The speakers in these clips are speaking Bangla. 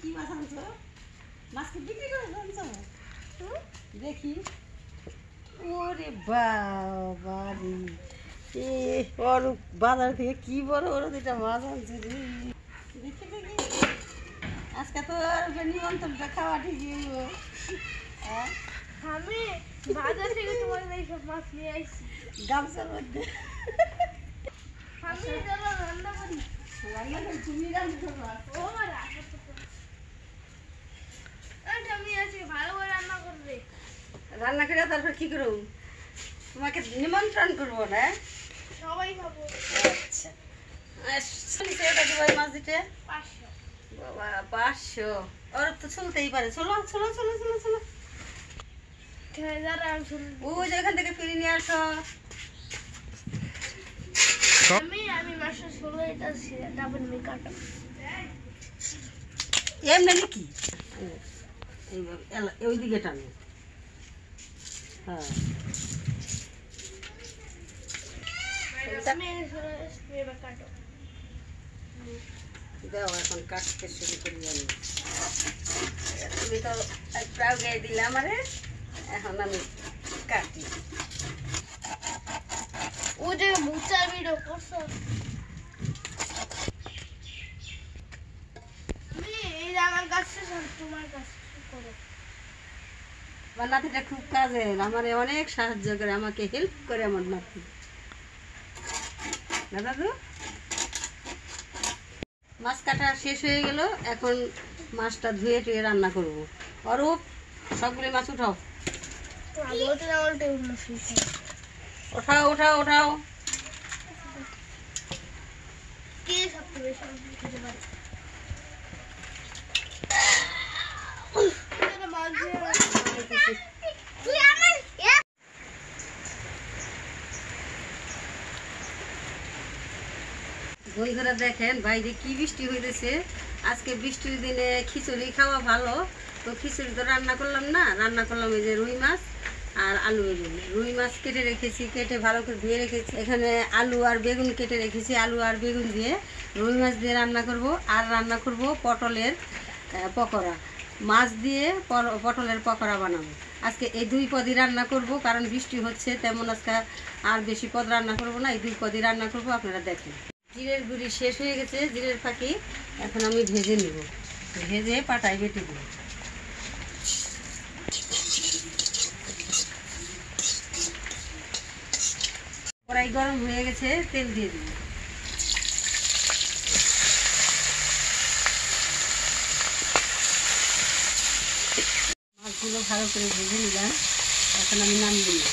কি মাছ আনছো? মাছ কি বিক্রি করে আনছো? দেখি। ওরে বাবা রে, এ বড় বাজার থেকে কি বড় বড় দুটা মাছ আনছে রে। দেখি দেখি, আজকে তো আর নিমন্ত্রণটা খাওয়া ঠিকই হইব। আমি বাজার থেকে তোমার এইসব মাছ নিয়ে আইছি গামছার মধ্যে। আমি যারা রান্না করি রান্না করে তুমি রান্না করবা? ও রান্না করতে আমি আছি ভালো করে রান্না করবে। রান্না করে তারপর কি করব? তোমাকে নিমন্ত্রণ করবো না? সবাই খাবো। আচ্ছা, শুনছি ওটা কি ভাই মাছ দিতে? 500 বাবা 500, ওর তো চলতেই পারে। চলো চলো চলো চলো চলো, ওই যে এখান থেকে ফিরে নিয়ে আসো। আমি মাসে 16 এটা ডাবল মে কাটো এমনি নাকি? এইভাবে ওই দিকে টানো। হ্যাঁ, আমি এবার কাটো দাও এখন কাটতে শুরু করি আমি। তুমি তো প্রায় গায়ে দিলে আমারে, এখন আমি কাটি। ও যে মুচার ভিডিও করছো আমি এই আমার কাছে তোমার কাছে করো। আমার নাতিটা খুব কাজের, আমার অনেক সাহায্য করে, আমাকে হেল্প করে আমার নাতি। না দাদু, মাছ কাটা শেষ হয়ে গেল, এখন মাছটা ধুয়ে টুয়ে রান্না করব। অরূপ, সবগুলো মাছ উঠাও উঠাও উঠাও উঠাও। কে সবচেয়ে বেশি খেতে পারে? বন্ধুরা দেখেন বাইরে কি বৃষ্টি হইতেছে। আজকে বৃষ্টির দিনে খিচুড়ি খাওয়া ভালো, তো খিচুড়ি তো রান্না করলাম না, রান্না করলাম এই যে রুই মাছ আর আলু। রুই মাছ কেটে রেখেছি, কেটে ভালো করে ধুয়ে রেখেছি। এখানে আলু আর বেগুন কেটে রেখেছি, আলু আর বেগুন দিয়ে রুই মাছ দিয়ে রান্না করব। আর রান্না করব পটলের পকোড়া, মাছ দিয়ে পটলের পকোড়া বানাবো। আজকে এই দুই পদই রান্না করব, কারণ বৃষ্টি হচ্ছে, তেমন আজকে আর বেশি পদ রান্না করব না, এই দুই পদই রান্না করব। আপনারা দেখেন জিরের গুঁড়ি শেষ হয়ে গেছে, জিরের ফাঁকি এখন আমি ভেজে নিব, ভেজে পাটায় বেটে দেব। কড়াই গরম হয়ে গেছে, তেল দিয়ে দিব। মাছগুলো ভালো করে ভেজে নিলাম, এখন আমি নামিয়ে নিব।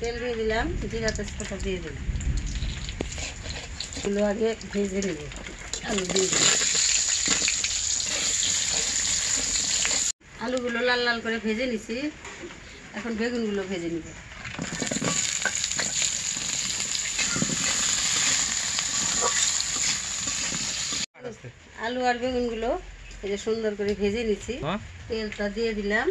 তেল দিয়ে দিলাম, জিরা তেজপাতা দিয়ে দিলাম। এগুলো আগে ভেজে নেব, আলু দিয়ে দিলাম। আলুগুলো লাল লাল করে ভেজে নিছি, এখন বেগুনগুলো ভেজে নিব। আলু আর বেগুনগুলো এই যে সুন্দর করে ভেজে নিছি, তেলটা দিয়ে দিলাম।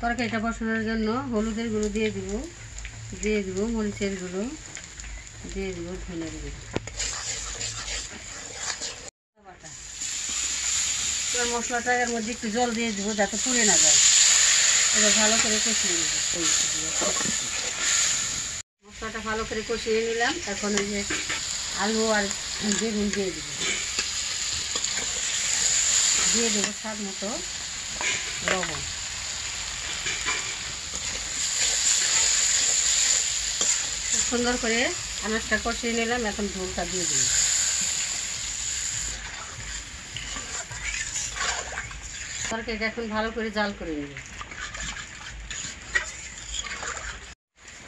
তরকারিটা বসানোর জন্য হলুদের গুঁড়ো দিয়ে দিব, মরিচের গুঁড়ো দিয়ে দিব, ধনের গুঁড়ো। এবার মশলাটার মধ্যে একটু জল দিয়ে দিব যাতে পুড়ে না যায়। এবার ভালো করে কষিয়ে নেব। মশলাটা ভালো করে কষিয়ে নিলাম, এখন ওই যে আলু আর বেগুন দিয়ে দেবো স্বাদ মতো লবণ। সুন্দর করে আনাজটা কষিয়ে নিলাম, এখন ঝোলটা দিয়ে দিই। তরকারিটা এখন ভালো করে জাল করে নেব।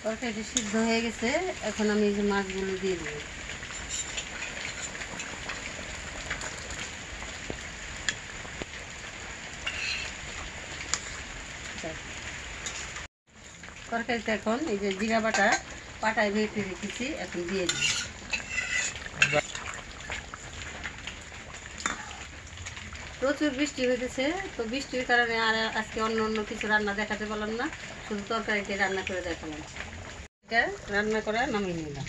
তরকারিটা সিদ্ধ হয়ে গেছে, এখন আমি এই যে মাছগুলো দিয়ে দেবো। তরকারিটা এখন এই যে জিরা বাটা পাটায় বেটে রেখেছি, এখন দিয়ে দিই। প্রচুর বৃষ্টি হইতেছে, তো বৃষ্টির কারণে আর আজকে অন্য অন্য কিছু রান্না দেখাতে পারলাম না, শুধু তরকারিতে রান্না করে দেখালাম। এটা রান্না করে নামিয়ে নিলাম।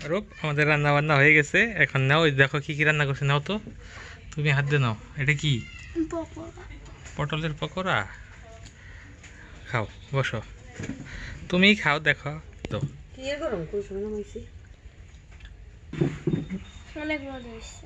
রূপ আমাদের রান্না বান্না হয়ে গেছে, এখন নাও ওই দেখো কি কি রান্না করছে, নাও তো তুমি হাত দিয়ে নাও। এটা কি? পকোড়া। পটলের পকোড়া। খাও, বসো, তুমি খাও, দেখো তো। কি এর গরম কোন সময় নামাইছি? অনেক মজা হয়েছে।